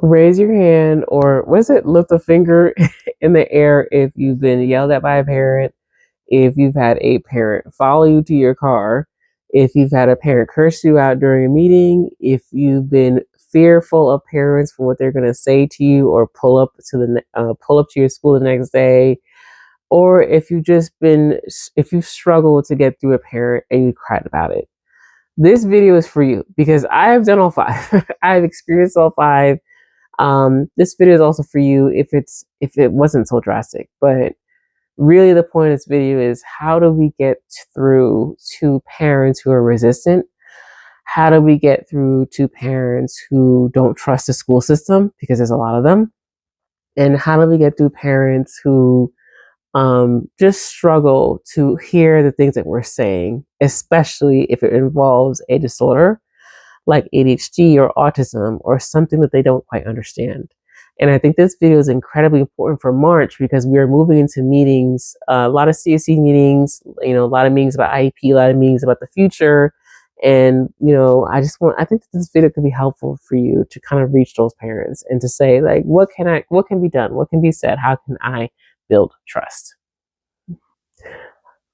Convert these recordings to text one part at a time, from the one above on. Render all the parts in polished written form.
Raise your hand, or was it lift a finger in the air if you've been yelled at by a parent, if you've had a parent follow you to your car, if you've had a parent curse you out during a meeting, if you've been fearful of parents for what they're going to say to you or pull up to your school the next day, or if you've struggled to get through a parent and you cried about it. This video is for you because I've done all five. I've experienced all five. This video is also for you if it wasn't so drastic, but really the point of this video is, how do we get through to parents who are resistant? How do we get through to parents who don't trust the school system, because there's a lot of them? And how do we get through parents who just struggle to hear the things that we're saying, especially if it involves a disorder like ADHD or autism or something that they don't quite understand? And I think this video is incredibly important for March because we are moving into meetings, a lot of CSE meetings, a lot of meetings about IEP, a lot of meetings about the future. And, I think that this video could be helpful for you to kind of reach those parents and to say, like, what can be done? What can be said? How can I build trust?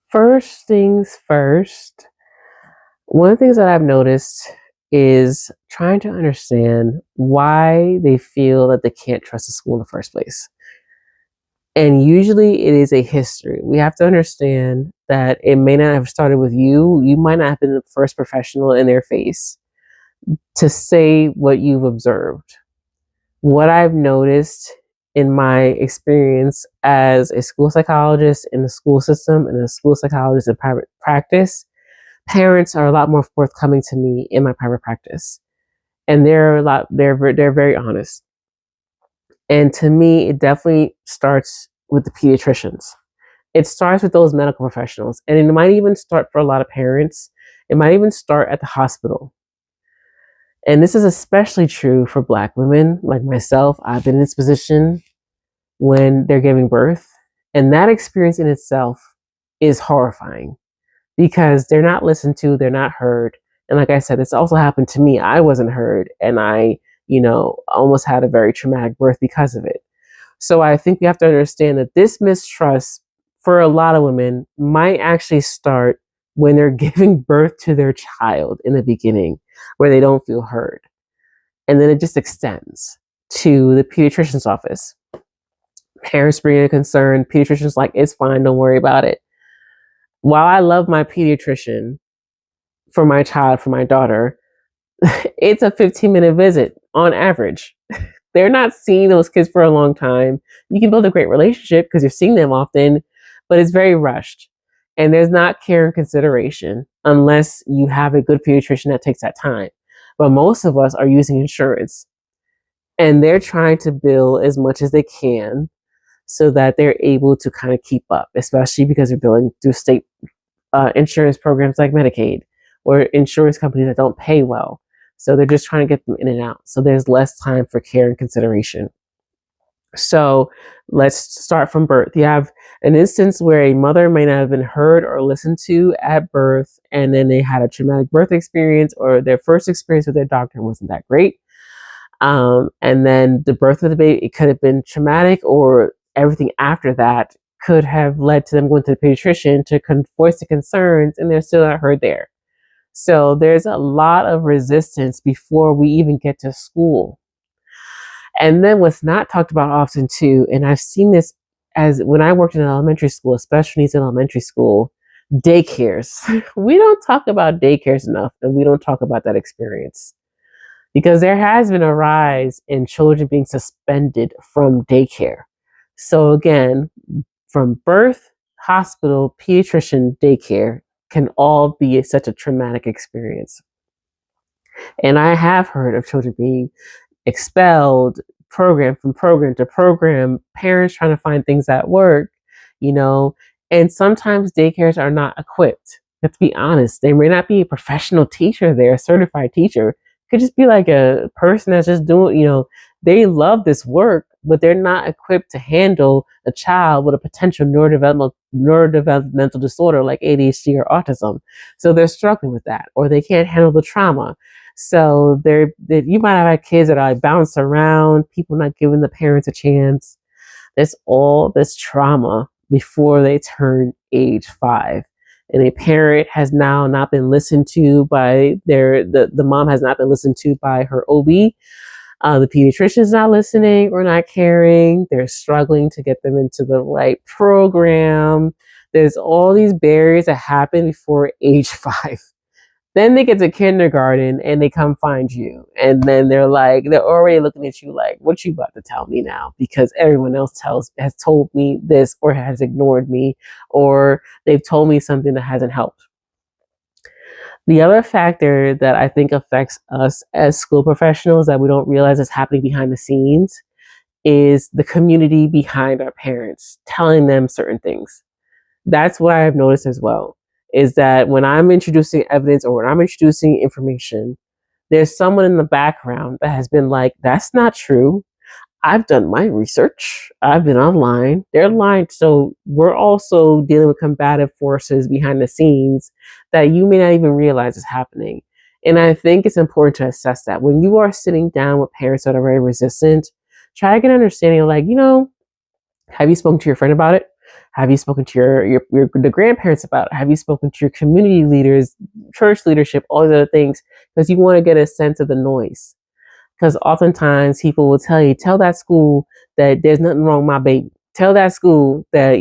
First things first, one of the things that I've noticed is trying to understand why they feel that they can't trust the school in the first place. And usually it is a history. We have to understand that it may not have started with you. You might not have been the first professional in their face to say what you've observed. What I've noticed in my experience as a school psychologist in the school system and a school psychologist in private practice, parents are a lot more forthcoming to me in my private practice, and they're very honest. And to me, it definitely starts with the pediatricians. It starts with those medical professionals, and it might even start for a lot of parents. It might even start at the hospital. And this is especially true for Black women like myself. I've been in this position when they're giving birth, and that experience in itself is horrifying, because they're not listened to, they're not heard. And like I said, this also happened to me. I wasn't heard, and I, almost had a very traumatic birth because of it. So I think we have to understand that this mistrust for a lot of women might actually start when they're giving birth to their child in the beginning, where they don't feel heard. And then it just extends to the pediatrician's office. Parents bring in a concern, pediatrician's like, it's fine, don't worry about it. While I love my pediatrician for my child, for my daughter, it's a 15-minute visit on average. They're not seeing those kids for a long time. You can build a great relationship because you're seeing them often, but it's very rushed. And there's not care and consideration unless you have a good pediatrician that takes that time. But most of us are using insurance, and they're trying to bill as much as they can so that they're able to kind of keep up, especially because they're billing through state insurance programs like Medicaid or insurance companies that don't pay well. So they're just trying to get them in and out. So there's less time for care and consideration. So let's start from birth. You have an instance where a mother may not have been heard or listened to at birth, and then they had a traumatic birth experience, or their first experience with their doctor wasn't that great. And then the birth of the baby, it could have been traumatic, or everything after that could have led to them going to the pediatrician to voice the concerns, and they're still not heard there. So there's a lot of resistance before we even get to school. And then what's not talked about often too, and I've seen this as when I worked in elementary school, especially in elementary school, daycares. We don't talk about daycares enough, and we don't talk about that experience, because there has been a rise in children being suspended from daycare. So again, from birth, hospital, pediatrician, daycare can all be such a traumatic experience. And I have heard of children being expelled, program from program to program, parents trying to find things that work, and sometimes daycares are not equipped. Let's be honest, they may not be a professional teacher there, a certified teacher. It could just be like a person that's just doing, they love this work, but they're not equipped to handle a child with a potential neurodevelopmental disorder like ADHD or autism. So they're struggling with that, or they can't handle the trauma. So you might have had kids that are like bounce around, people not giving the parents a chance. There's all this trauma before they turn age 5. And a parent has now not been listened to by the mom has not been listened to by her OB. The pediatrician's not listening or not caring. They're struggling to get them into the right program. There's all these barriers that happen before age 5. Then they get to kindergarten and they come find you. And then they're already looking at you like, what you about to tell me now? Because everyone else has told me this or has ignored me, or they've told me something that hasn't helped. The other factor that I think affects us as school professionals that we don't realize is happening behind the scenes is the community behind our parents telling them certain things. That's what I've noticed as well, is that when I'm introducing evidence or when I'm introducing information, there's someone in the background that has been like, that's not true. I've done my research. I've been online. They're lying. So we're also dealing with combative forces behind the scenes that you may not even realize is happening. And I think it's important to assess that. When you are sitting down with parents that are very resistant, try to get an understanding of like, have you spoken to your friend about it? Have you spoken to the grandparents about it? Have you spoken to your community leaders, church leadership, all these other things? Because you want to get a sense of the noise. Because oftentimes people will tell that school that there's nothing wrong with my baby. Tell that school that,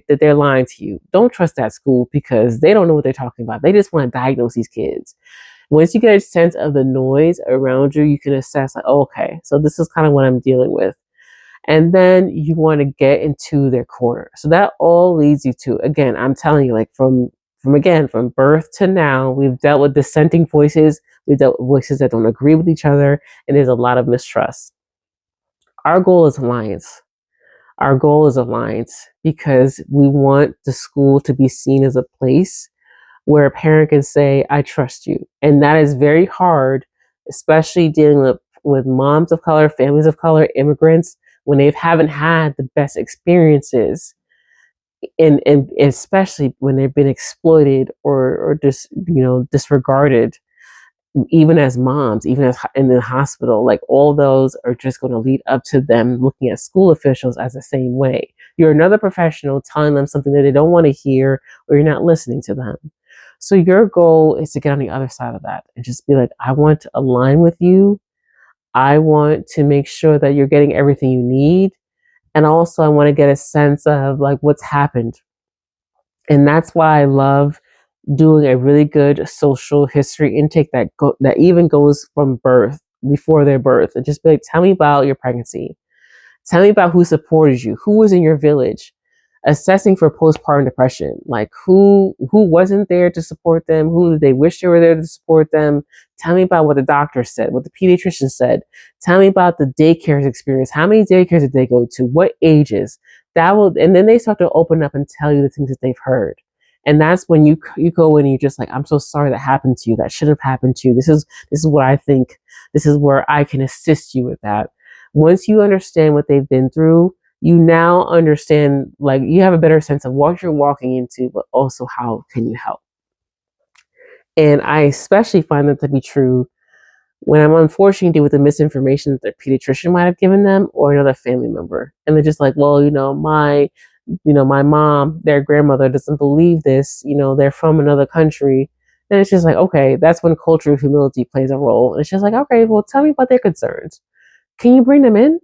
that they're lying to you. Don't trust that school because they don't know what they're talking about. They just want to diagnose these kids. Once you get a sense of the noise around you, you can assess like, oh, okay, so this is kind of what I'm dealing with. And then you want to get into their corner. So that all leads you to, again, I'm telling you, like from birth to now, we've dealt with dissenting voices. We've dealt with voices that don't agree with each other. And there's a lot of mistrust. Our goal is alliance. Our goal is alliance because we want the school to be seen as a place where a parent can say, I trust you. And that is very hard, especially dealing with moms of color, families of color, immigrants, when they haven't had the best experiences, and especially when they've been exploited or just disregarded, even as moms, even as in the hospital. Like all those are just going to lead up to them looking at school officials as the same way. You're another professional telling them something that they don't want to hear, or you're not listening to them. So your goal is to get on the other side of that and just be like, I want to align with you. I want to make sure that you're getting everything you need. And also I want to get a sense of like what's happened. And that's why I love doing a really good social history intake that even goes from birth, before their birth, and just be like, tell me about your pregnancy. Tell me about who supported you, who was in your village. Assessing for postpartum depression, like who wasn't there to support them, who did they wish they were there to support them. Tell me about what the doctor said, what the pediatrician said. Tell me about the daycare experience. How many daycares did they go to? What ages? And then they start to open up and tell you the things that they've heard. And that's when you go in and you're just like, I'm so sorry that happened to you. That should have happened to you. This is what I think. This is where I can assist you with that. Once you understand what they've been through, you now understand, like you have a better sense of what you're walking into, but also how can you help. And I especially find that to be true when I'm unfortunately dealing with the misinformation that their pediatrician might have given them or another family member. And they're just like, well, my mom, their grandmother doesn't believe this, they're from another country. And it's just like, okay, that's when cultural humility plays a role. And it's just like, okay, well, tell me about their concerns. Can you bring them in?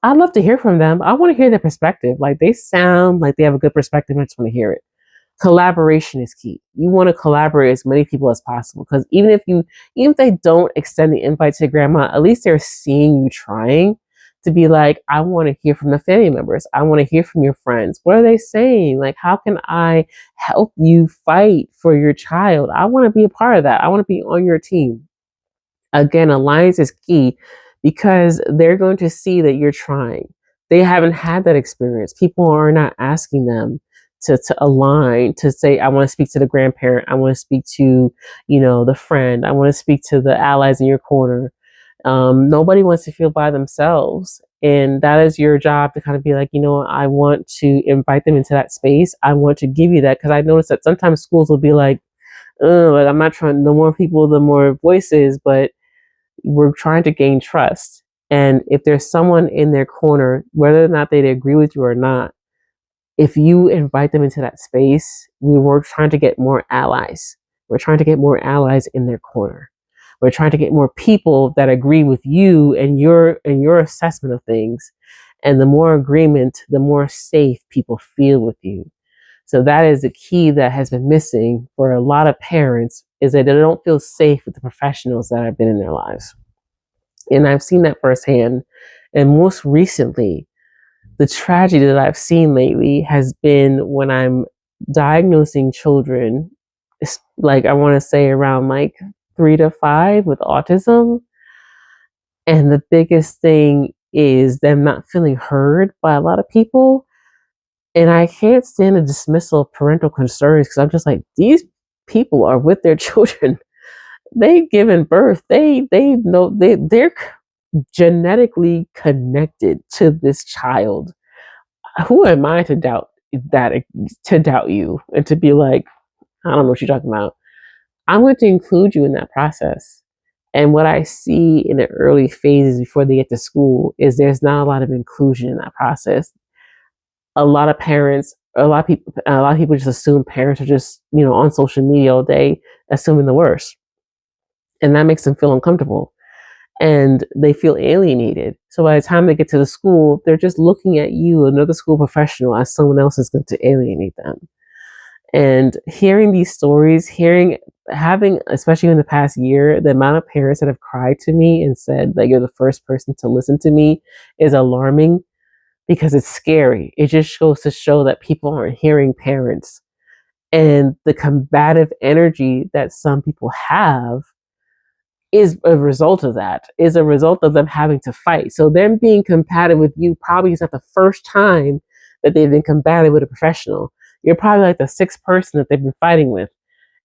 I'd love to hear from them. I want to hear their perspective. Like they sound like they have a good perspective. I just want to hear it. Collaboration is key. You want to collaborate as many people as possible, because even if they don't extend the invite to grandma, at least they're seeing you trying to be like, I want to hear from the family members. I want to hear from your friends. What are they saying? Like, how can I help you fight for your child? I want to be a part of that. I want to be on your team. Again, alliance is key because they're going to see that you're trying. They haven't had that experience. People are not asking them to align, to say, I want to speak to the grandparent. I want to speak to, the friend. I want to speak to the allies in your corner. Nobody wants to feel by themselves. And that is your job to kind of be like, I want to invite them into that space. I want to give you that, because I noticed that sometimes schools will be like, like I'm not trying, the more people, the more voices, but we're trying to gain trust. And if there's someone in their corner, whether or not they agree with you or not, if you invite them into that space, we were trying to get more allies. We're trying to get more allies in their corner. We're trying to get more people that agree with you and your assessment of things. And the more agreement, the more safe people feel with you. So that is the key that has been missing for a lot of parents, is that they don't feel safe with the professionals that have been in their lives. And I've seen that firsthand. And most recently, the tragedy that I've seen lately has been when I'm diagnosing children, like I want to say around like 3 to 5 with autism. And the biggest thing is them not feeling heard by a lot of people. And I can't stand the dismissal of parental concerns, because I'm just like, these people are with their children. They've given birth. They know they're genetically connected to this child. Who am I to doubt that, to doubt you and to be like, I don't know what you're talking about. I'm going to include you in that process. And what I see in the early phases before they get to school is there's not a lot of inclusion in that process. A lot of parents, a lot of people just assume parents are just, on social media all day, assuming the worst. And that makes them feel uncomfortable. And they feel alienated. So by the time they get to the school, they're just looking at you, another school professional, as someone else is going to alienate them. And hearing these stories, having, especially in the past year, the amount of parents that have cried to me and said that you're the first person to listen to me is alarming, because it's scary. It just goes to show that people aren't hearing parents. And the combative energy that some people have is a result of that, is a result of them having to fight. So them being combative with you probably is not the first time that they've been combative with a professional. You're probably like the 6th person that they've been fighting with.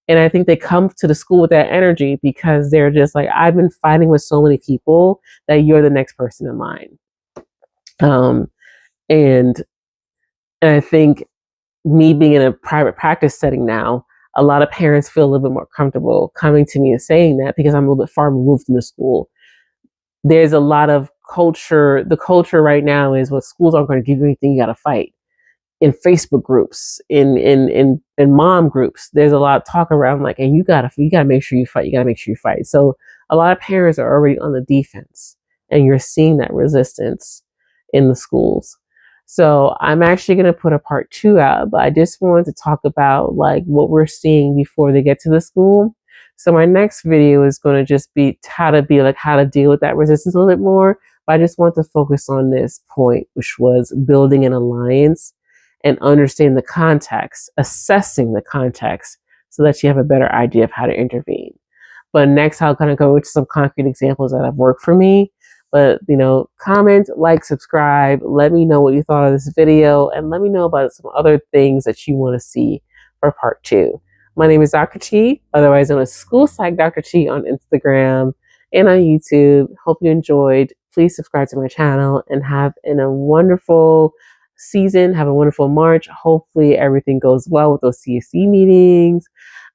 And I think they come to the school with that energy because they're just like, I've been fighting with so many people that you're the next person in line. And I think, me being in a private practice setting now, a lot of parents feel a little bit more comfortable coming to me and saying that, because I'm a little bit far removed from the school. There's a lot of culture. The culture right now is, what, schools aren't going to give you anything, you got to fight. In Facebook groups, in mom groups, there's a lot of talk around like, and you gotta make sure you fight. You gotta make sure you fight. So a lot of parents are already on the defense, and you're seeing that resistance in the schools. So I'm actually going to put a part 2 out, but I just wanted to talk about like what we're seeing before they get to the school. So my next video is going to just be how to deal with that resistance a little bit more. But I just want to focus on this point, which was building an alliance and understanding the context, assessing the context, so that you have a better idea of how to intervene. But next, I'll kind of go into some concrete examples that have worked for me. But, comment, like, subscribe. Let me know what you thought of this video, and let me know about some other things that you want to see for part 2. My name is Dr. T, otherwise known as School Psych Dr. T on Instagram and on YouTube. Hope you enjoyed. Please subscribe to my channel, and have a wonderful season. Have a wonderful March. Hopefully everything goes well with those CSE meetings.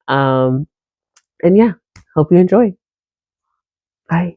And yeah, hope you enjoy. Bye.